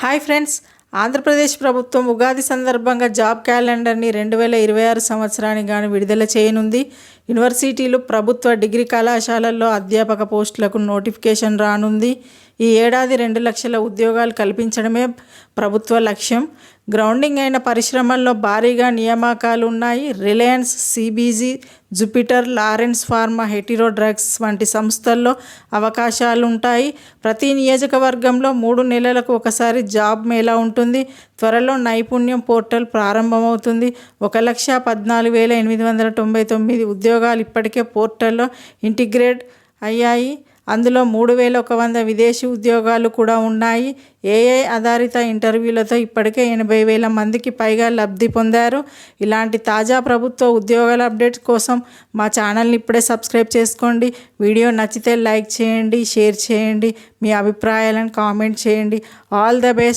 Hi friends, Andhra Pradesh ప్రభుత్వం ఉగాది సందర్భంగా job క్యాలెండర్ని 2026 సంవత్సరానికి గాను విడుదల చేయనుంది. యూనివర్సిటీలు, ప్రభుత్వ డిగ్రీ కళాశాలల్లో అధ్యాపక పోస్టులకు నోటిఫికేషన్ రానుంది. ఈ ఏడాది 2 లక్షల ఉద్యోగాలు కల్పించడమే ప్రభుత్వ లక్ష్యం. గ్రౌండింగ్ అయిన పరిశ్రమల్లో భారీగా నియామకాలు ఉన్నాయి. Reliance, CBG, Jupiter, Lawrence pharma, Hetero drugs వంటి సంస్థల్లో అవకాశాలుంటాయి. ప్రతి నియోజకవర్గంలో 3 నెలలకు ఒకసారి జాబ్ మేళా ఉంటుంది. త్వరలో నైపుణ్యం పోర్టల్ ప్రారంభమవుతుంది. 1,14,899 ఉద్యోగాలు ఇప్పటికే పోర్టల్లో ఇంటిగ్రేట్ అయ్యాయి. అందులో 3,100 విదేశీ ఉద్యోగాలు కూడా ఉన్నాయి. ఏఐ ఆధారిత ఇంటర్వ్యూలతో ఇప్పటికే 80,000 మందికి పైగా లబ్ధి పొందారు. ఇలాంటి తాజా ప్రభుత్వ ఉద్యోగాల అప్డేట్స్ కోసం మా ఛానల్ని ఇప్పుడే సబ్స్క్రైబ్ చేసుకోండి. వీడియో నచ్చితే లైక్ చేయండి, షేర్ చేయండి, మీ అభిప్రాయాలను కామెంట్ చేయండి. All the best.